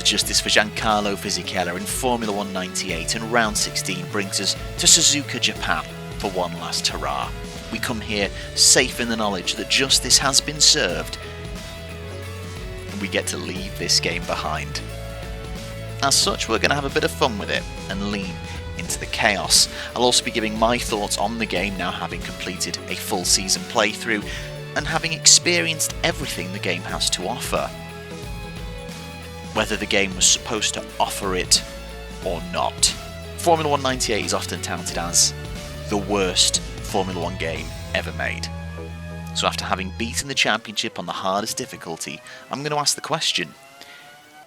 justice for Giancarlo Fisichella in Formula 198, and round 16 brings us to Suzuka, Japan for one last hurrah. We come here safe in the knowledge that justice has been served, and we get to leave this game behind. As such, we're going to have a bit of fun with it and lean into the chaos. I'll also be giving my thoughts on the game now, having completed a full season playthrough and having experienced everything the game has to offer. Whether the game was supposed to offer it or not. Formula 198 is often touted as the worst Formula 1 game ever made. So after having beaten the championship on the hardest difficulty, I'm going to ask the question,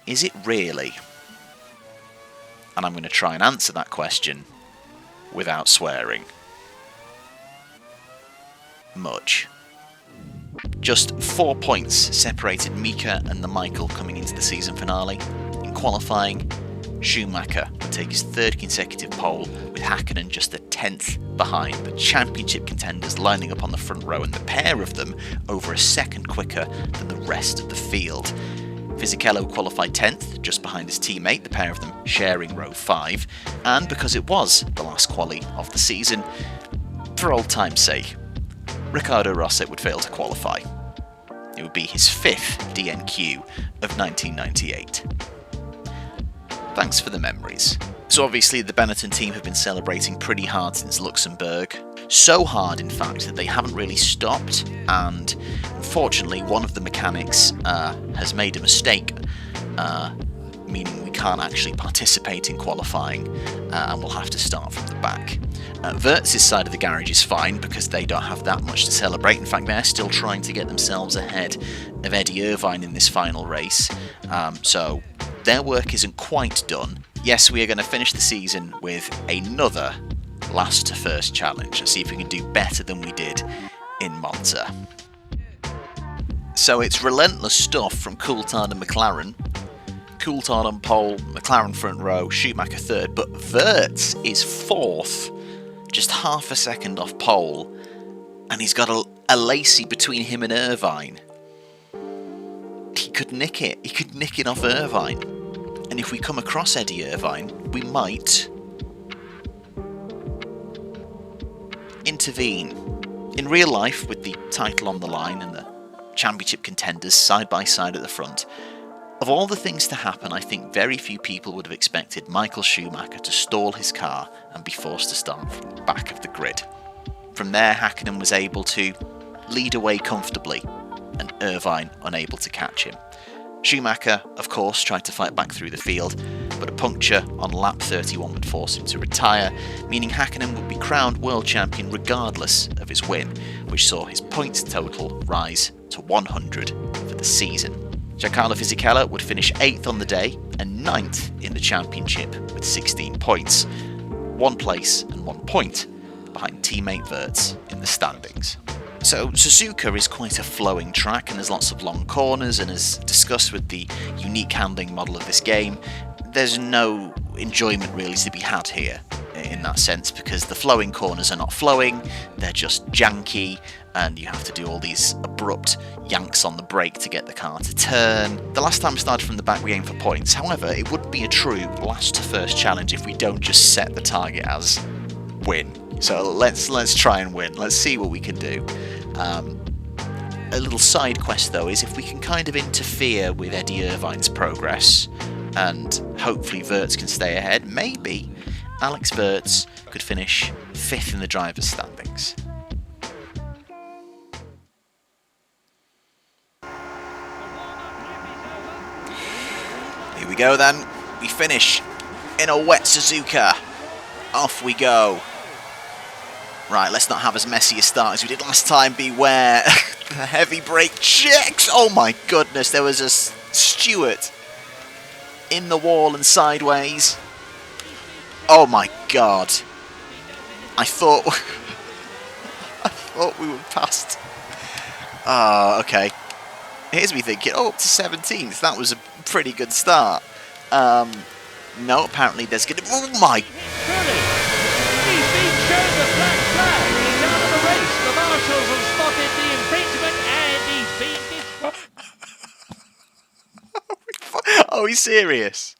is it really? And I'm going to try and answer that question without swearing much. Just 4 points separated Mika and the Michael coming into the season finale. In qualifying, Schumacher would take his third consecutive pole, with Hakkinen just a 10th behind, the championship contenders lining up on the front row, and the pair of them over a second quicker than the rest of the field. Fisichella qualified 10th, just behind his teammate, the pair of them sharing row 5, and because it was the last quali of the season, for old time's sake, Riccardo Rosset would fail to qualify. It would be his 5th DNQ of 1998. Thanks for the memories. So obviously the Benetton team have been celebrating pretty hard since Luxembourg. So hard, in fact, that they haven't really stopped, and unfortunately one of the mechanics has made a mistake, meaning we can't actually participate in qualifying, and we'll have to start from the back. Wirtz's side of the garage is fine because they don't have that much to celebrate. In fact, they're still trying to get themselves ahead of Eddie Irvine in this final race, so their work isn't quite done. Yes, we are going to finish the season with another last to first challenge. Let's see if we can do better than we did in Monza. So it's relentless stuff from Coulthard and McLaren. Coulthard on pole, McLaren front row, Schumacher third, but Wirtz is 4th, just half a second off pole, and he's got a Lacey between him and Irvine. He could nick it. He could nick it off Irvine. And if we come across Eddie Irvine, we might intervene. In real life, with the title on the line and the championship contenders side by side at the front, of all the things to happen, I think very few people would have expected Michael Schumacher to stall his car and be forced to start from the back of the grid. From there, Hakkinen was able to lead away comfortably, and Irvine unable to catch him. Schumacher, of course, tried to fight back through the field, but a puncture on lap 31 would force him to retire, meaning Hakkinen would be crowned world champion regardless of his win, which saw his points total rise to 100 for the season. Giancarlo Fisichella would finish 8th on the day and 9th in the championship with 16 points, 1 place and 1 point behind teammate Wirtz in the standings. So Suzuka is quite a flowing track, and there's lots of long corners, and as discussed with the unique handling model of this game, there's no enjoyment really to be had here in that sense, because the flowing corners are not flowing, they're just janky, and you have to do all these abrupt yanks on the brake to get the car to turn. The last time we started from the back we aimed for points, however it would be a true last to first challenge if we don't just set the target as win. So let's try and win, let's see what we can do. A little side quest though is if we can kind of interfere with Eddie Irvine's progress and hopefully Wirtz can stay ahead, maybe Alex Wirtz could finish 5th in the drivers' standings. Here we go then, we finish in a wet Suzuka. Off we go. Right, let's not have as messy a start as we did last time. Beware the heavy brake checks. Oh my goodness, there was a Stewart in the wall and sideways. Oh my god. I thought we were past. Oh, okay. Here's me thinking, oh, up to 17th. That was a pretty good start. No, apparently there's gonna. Oh my. Are we serious?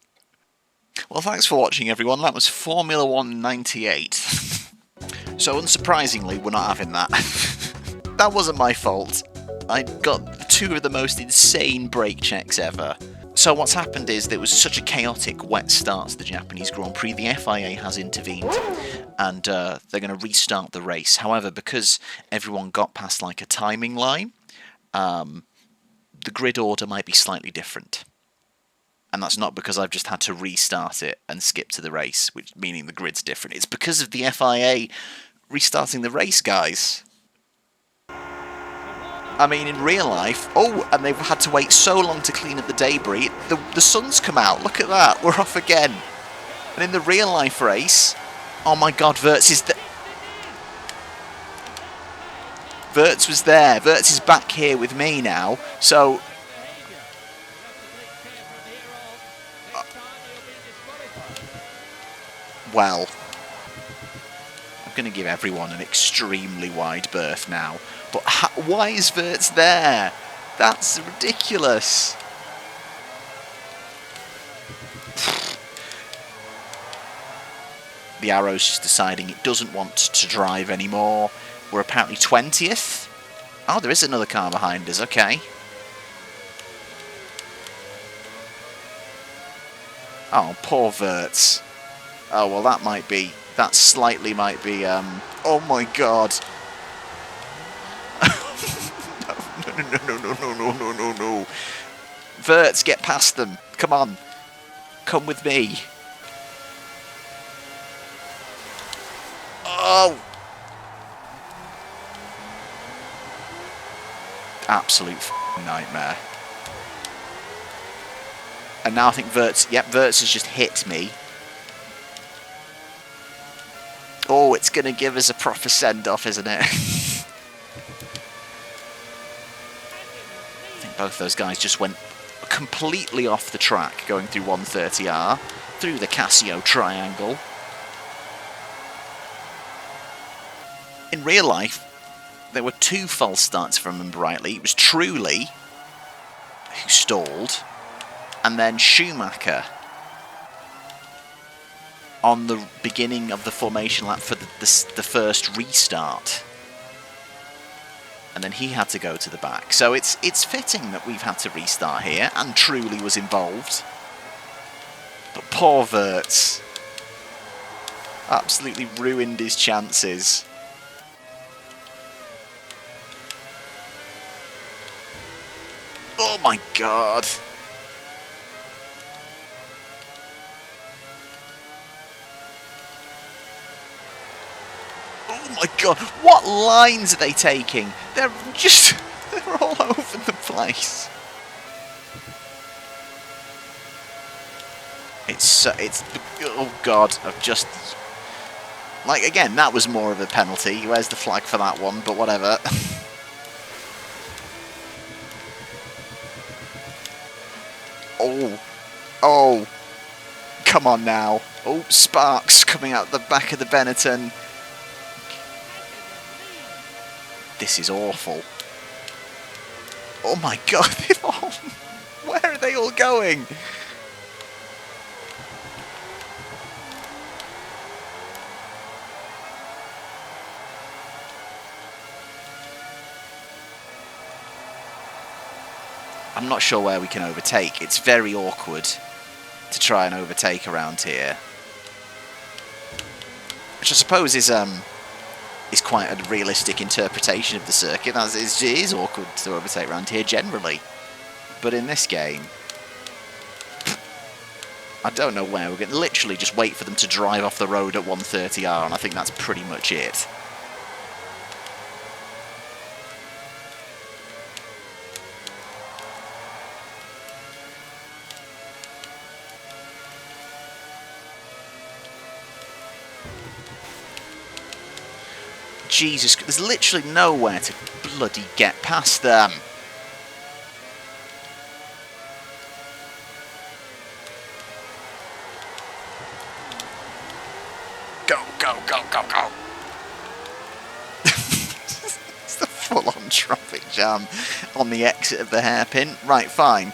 Well, thanks for watching, everyone. That was Formula 1 98. So, unsurprisingly, we're not having that. That wasn't my fault. I got 2 of the most insane brake checks ever. So what's happened is there was such a chaotic wet start to the Japanese Grand Prix, the FIA has intervened and they're going to restart the race. However, because everyone got past like a timing line, the grid order might be slightly different. And that's not because I've just had to restart it and skip to the race, which meaning the grid's different. It's because of the FIA restarting the race, guys. I mean, in real life... Oh, and they've had to wait so long to clean up the debris. The sun's come out. Look at that. We're off again. And in the real life race... Oh my god, Wirtz is... Wirtz was there. Wirtz is back here with me now. So... well... I'm going to give everyone an extremely wide berth now. But why is Wirtz there? That's ridiculous. The Arrow's just deciding it doesn't want to drive anymore. We're apparently 20th. Oh, there is another car behind us. Okay. Oh, poor Wirtz. Oh, well, that might be... that slightly might be... oh, my God. No. Wirtz, get past them. Come on. Come with me. Oh! Absolute nightmare. And now I think Wirtz... yep, Wirtz has just hit me. Oh, it's going to give us a proper send-off, isn't it? Both those guys just went completely off the track going through 130R, through the Casio triangle. In real life, there were 2 false starts, if I remember rightly. It was Trulli who stalled, and then Schumacher on the beginning of the formation lap for the first restart. And then he had to go to the back. So it's fitting that we've had to restart here, and Trulli was involved. But poor Wirtz. Absolutely ruined his chances. Oh my god. Oh my god, what lines are they taking? They're all over the place. Oh god, I've just... like, again, that was more of a penalty. Where's the flag for that one? But whatever. Oh, come on now. Oh, sparks coming out the back of the Benetton. This is awful. Oh my god, where are they all going? I'm not sure where we can overtake. It's very awkward to try and overtake around here. Which I suppose is quite a realistic interpretation of the circuit. It is awkward to overtake around here generally. But in this game, I don't know where. We're going to literally just wait for them to drive off the road at 130R, and I think that's pretty much it. Jesus, there's literally nowhere to bloody get past them. Go, go, go, go, go. It's the full-on traffic jam on the exit of the hairpin. Right, fine.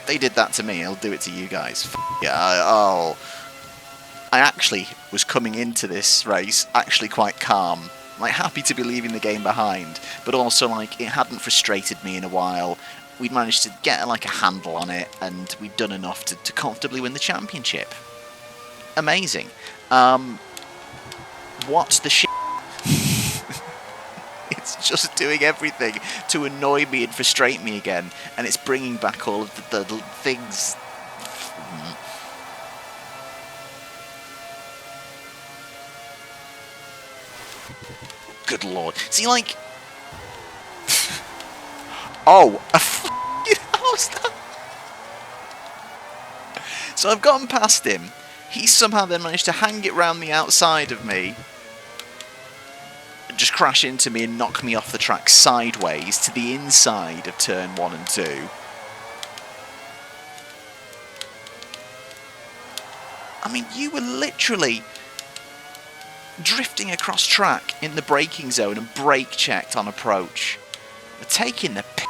They did that to me, I'll do it to you guys. Yeah, I actually was coming into this race actually quite calm. Like, happy to be leaving the game behind, but also, like, it hadn't frustrated me in a while. We'd managed to get, like, a handle on it, and we'd done enough to comfortably win the championship. Amazing. What the shit? It's just doing everything to annoy me and frustrate me again, and it's bringing back all of the things. Good lord. See, like... Oh, how's that? So I've gotten past him. He somehow then managed to hang it round the outside of me, and just crash into me and knock me off the track sideways to the inside of turn 1 and 2. I mean, you were literally drifting across track in the braking zone and brake checked on approach. You're taking the piss.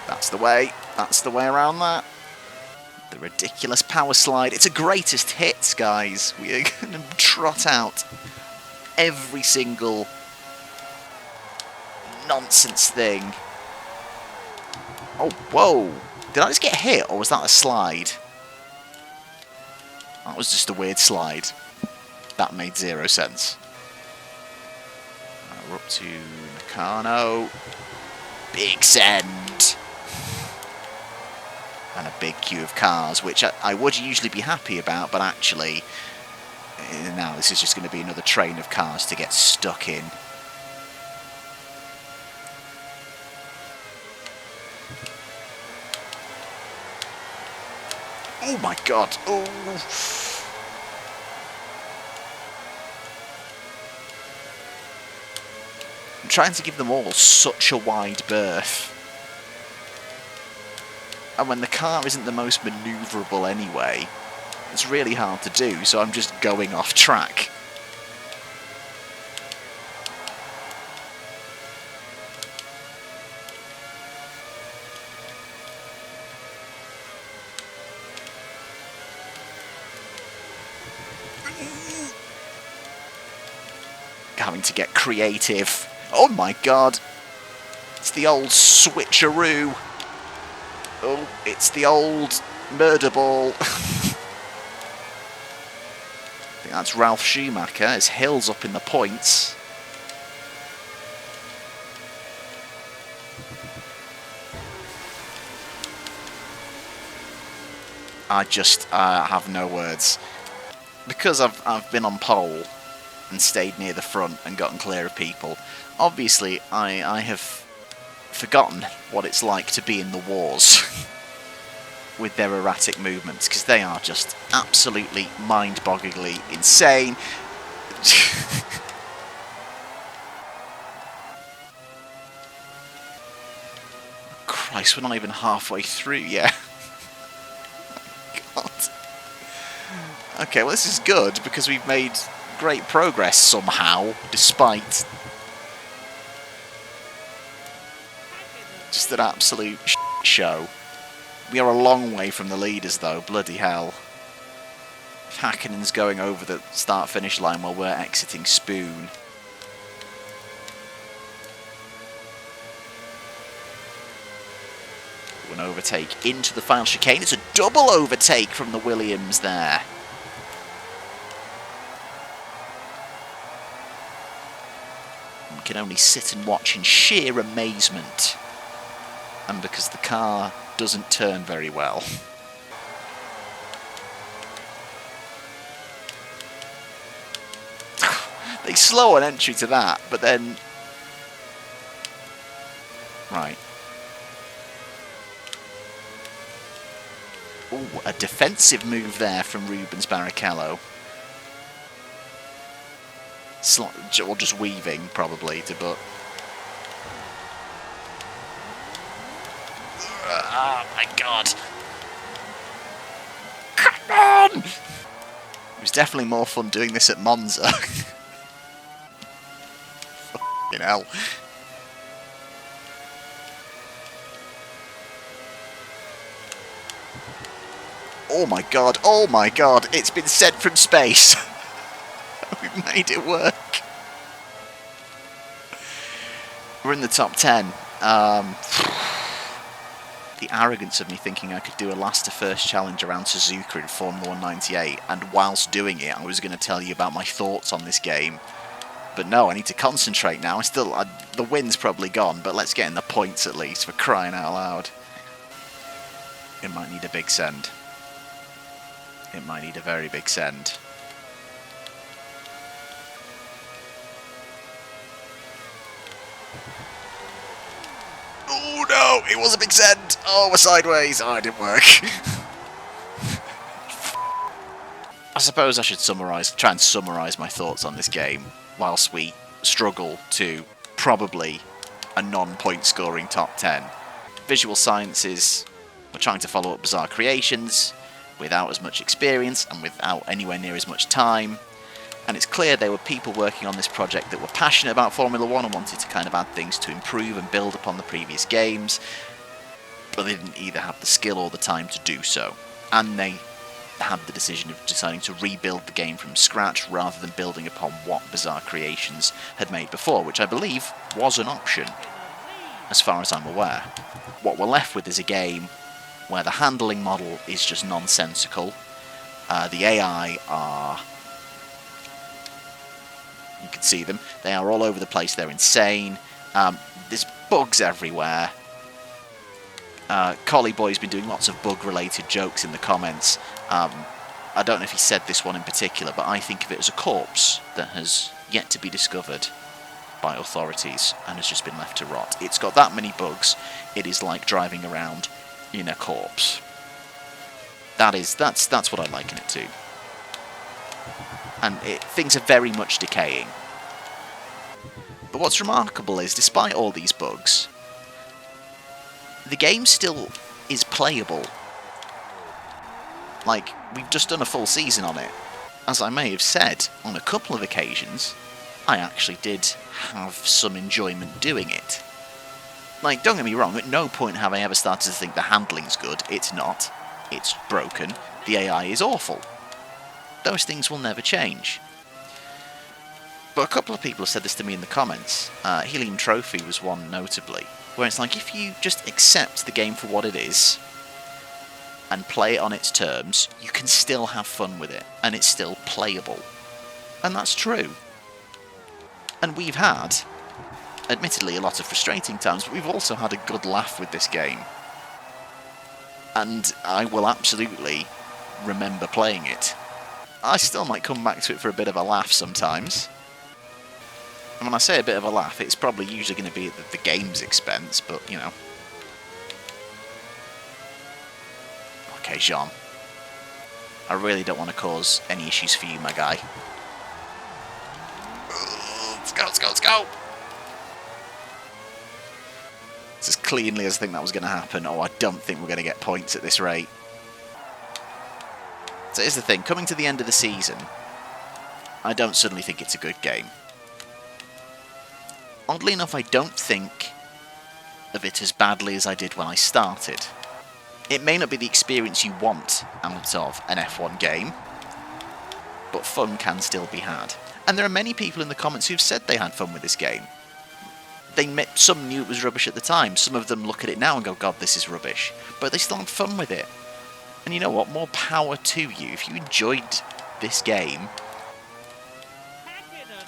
That's the way. That's the way around that. The ridiculous power slide. It's a greatest hits, guys. We are going to trot out every single nonsense thing. Oh, whoa. Did I just get hit, or was that a slide? That was just a weird slide. That made 0 sense. We're up to Nakano. Big send. And a big queue of cars, which I would usually be happy about, but actually, now this is just going to be another train of cars to get stuck in. Oh my god! Oh! I'm trying to give them all such a wide berth. And when the car isn't the most manoeuvrable anyway, it's really hard to do, so I'm just going off track. Having to get creative. Oh my god! It's the old switcheroo. Oh, it's the old murder ball. I think that's Ralf Schumacher as Hill's up in the points. I just have no words. Because I've been on pole and stayed near the front and gotten clear of people, obviously I have forgotten what it's like to be in the wars with their erratic movements, because they are just absolutely mind-bogglingly insane. Christ, we're not even halfway through yet. God. Okay, well this is good, because we've made great progress somehow, despite just an absolute show. We are a long way from the leaders though, bloody hell. If Häkkinen's going over the start-finish line while we're exiting Spoon. An overtake into the final chicane. It's a double overtake from the Williams there. We can only sit and watch in sheer amazement. And because the car doesn't turn very well. They slow on entry to that, but then... Right. Ooh, a defensive move there from Rubens Barrichello. Or just weaving, probably, to but... Oh my god. Come on! It was definitely more fun doing this at Monza. Fucking hell. Oh my god, it's been sent from space. We've made it work. We're in the top 10. The arrogance of me thinking I could do a last to first challenge around Suzuka in Formula 1 98, and whilst doing it I was going to tell you about my thoughts on this game. But no, I need to concentrate now. The win's probably gone, but let's get in the points at least, for crying out loud. It might need a big send. It might need a very big send. Oh no, it was a big send. Oh, we're sideways. Oh, it didn't work. I suppose I should try and summarise my thoughts on this game whilst we struggle to probably a non-point scoring top 10. Visual Sciences were trying to follow up Bizarre Creations without as much experience and without anywhere near as much time. And it's clear there were people working on this project that were passionate about Formula 1 and wanted to kind of add things to improve and build upon the previous games, but they didn't either have the skill or the time to do so. And they had the decision of deciding to rebuild the game from scratch rather than building upon what Bizarre Creations had made before, which I believe was an option, as far as I'm aware. What we're left with is a game where the handling model is just nonsensical. The AI are... You can see them. They are all over the place. They're insane. There's bugs everywhere. Collie Boy's been doing lots of bug-related jokes in the comments. I don't know if he said this one in particular, but I think of it as a corpse that has yet to be discovered by authorities and has just been left to rot. It's got that many bugs. It is like driving around in a corpse. That's what I liken it to. And things are very much decaying. But what's remarkable is, despite all these bugs, the game still is playable. Like, we've just done a full season on it. As I may have said on a couple of occasions, I actually did have some enjoyment doing it. Like, don't get me wrong, at no point have I ever started to think the handling's good. It's not. It's broken. The AI is awful. Those things will never change. But a couple of people have said this to me in the comments. Helium Trophy was one notably, where it's like, if you just accept the game for what it is and play it on its terms, you can still have fun with it, and it's still playable. And that's true. And we've had, admittedly, a lot of frustrating times, but we've also had a good laugh with this game. And I will absolutely remember playing it. I still might come back to it for a bit of a laugh sometimes. And when I say a bit of a laugh, it's probably usually going to be at the game's expense, but, you know. Okay, Jean. I really don't want to cause any issues for you, my guy. Let's go, let's go, let's go! It's as cleanly as I think that was going to happen. Oh, I don't think we're going to get points at this rate. So here's the thing, coming to the end of the season, I don't suddenly think it's a good game. Oddly enough, I don't think of it as badly as I did when I started. It may not be the experience you want out of an F1 game, but fun can still be had. And there are many people in the comments who've said they had fun with this game. Some knew it was rubbish at the time, some of them look at it now and go, God, this is rubbish. But they still had fun with it. And you know what? More power to you. If you enjoyed this game,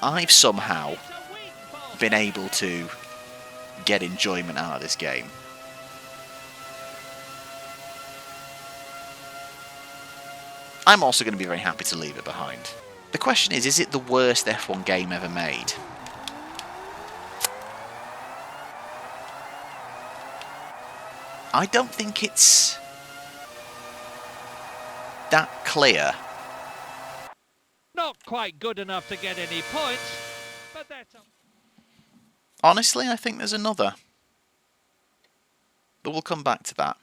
I've somehow been able to get enjoyment out of this game. I'm also going to be very happy to leave it behind. The question is it the worst F1 game ever made? I don't think it's that clear. Not quite good enough to get any points, but that's... Honestly, I think there's another. But we'll come back to that.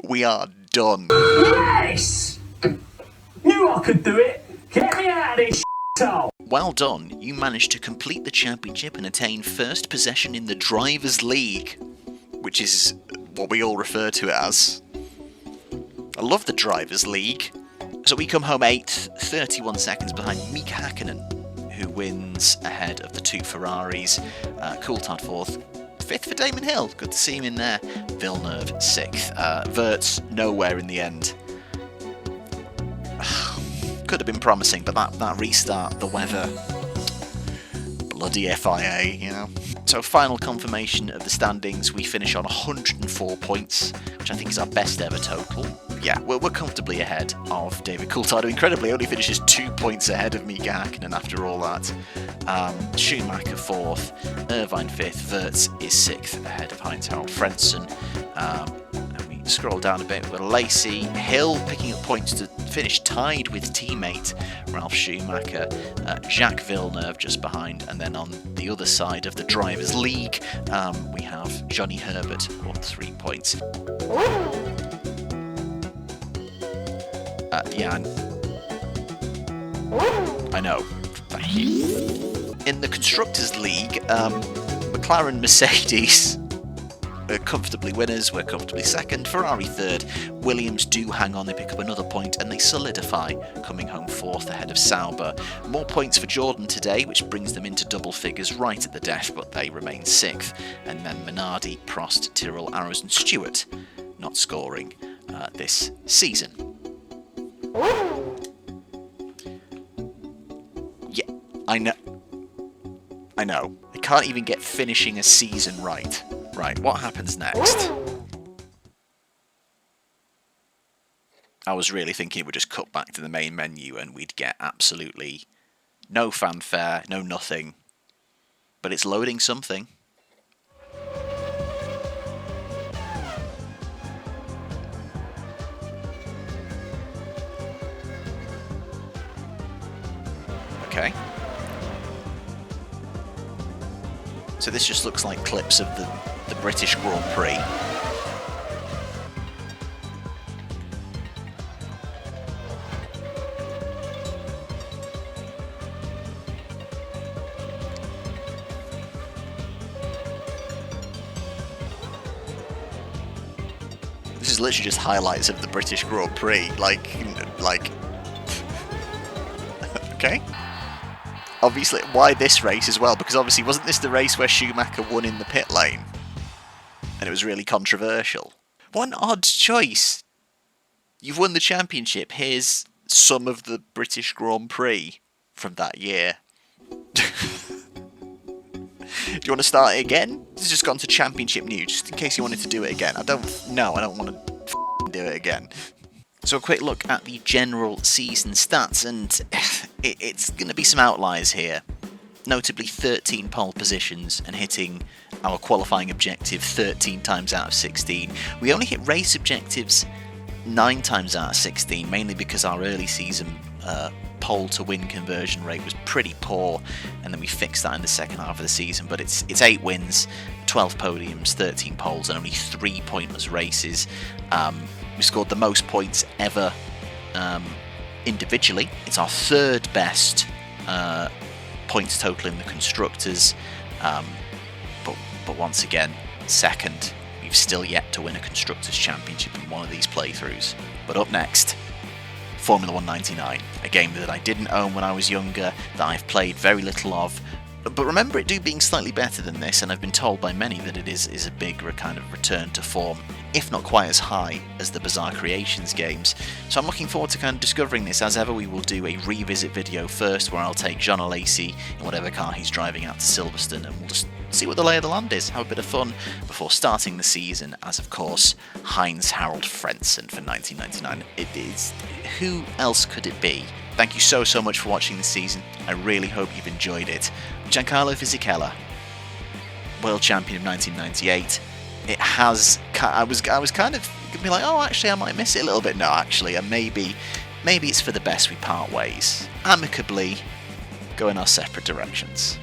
We are done. Yes! Knew I could do it. Get me out of this shithole. Well done. You managed to complete the championship and attain first possession in the Drivers' League, which is what we all refer to it as. I love the Drivers' League. So we come home 8th, 31 seconds behind Mika Hakkinen, who wins ahead of the 2 Ferraris. Coulthard 4th. 5th for Damon Hill, good to see him in there. Villeneuve 6th. Wirtz nowhere in the end. Could have been promising, but that restart, the weather, bloody FIA, you know. So final confirmation of the standings, we finish on 104 points, which I think is our best ever total. Yeah, we're comfortably ahead of David Coulthard, who incredibly only finishes 2 points ahead of Mika Hakkinen after all that. Schumacher 4th, Irvine 5th, Wirtz is 6th ahead of Heinz-Harald Frentzen. And we scroll down a bit with Lacey, Hill picking up points to finish tied with teammate Ralf Schumacher, Jacques Villeneuve just behind, and then on the other side of the Drivers' League, we have Johnny Herbert on 3 points. Yeah, I know. Thank you. In the Constructors' League, McLaren, Mercedes are comfortably winners. We're comfortably second. Ferrari 3rd. Williams do hang on. They pick up another point and they solidify, coming home 4th ahead of Sauber. More points for Jordan today, which brings them into double figures right at the death, but they remain 6th. And then Minardi, Prost, Tyrrell, Arrows and Stewart not scoring this season. Yeah, I know. I can't even get finishing a season right. Right, what happens next? I was really thinking it would just cut back to the main menu and we'd get absolutely no fanfare, no nothing. But it's loading something. Okay. So this just looks like clips of the British Grand Prix. This is literally just highlights of the British Grand Prix, like, okay. Obviously, why this race as well? Because obviously, wasn't this the race where Schumacher won in the pit lane? And it was really controversial. What an odd choice. You've won the championship, here's some of the British Grand Prix from that year. Do you want to start it again? This has just gone to championship news, just in case you wanted to do it again. I don't want to do it again. So a quick look at the general season stats, and it's going to be some outliers here. Notably 13 pole positions and hitting our qualifying objective 13 times out of 16. We only hit race objectives 9 times out of 16, mainly because our early season pole to win conversion rate was pretty poor, and then we fixed that in the second half of the season. But it's 8 wins, 12 podiums, 13 poles, and only 3 pointless races. We scored the most points ever individually. It's our 3rd best points total in the Constructors, but once again, 2nd. We've still yet to win a Constructors' Championship in one of these playthroughs. But up next, Formula 199, a game that I didn't own when I was younger, that I've played very little of. But remember it being slightly better than this, and I've been told by many that it is a big kind of return to form, if not quite as high as the Bizarre Creations games. So I'm looking forward to kind of discovering this. As ever, we will do a revisit video first, where I'll take John O'Lacey in whatever car he's driving out to Silverstone, and we'll just see what the lay of the land is, have a bit of fun before starting the season as, of course, Heinz-Harald Frentzen for 1999. It is, who else could it be? Thank you so much for watching this season. I really hope you've enjoyed it. Giancarlo Fisichella, world champion of 1998. It has. I was kind of gonna be like, oh, actually, I might miss it a little bit. No, actually, and maybe it's for the best we part ways, amicably, go in our separate directions.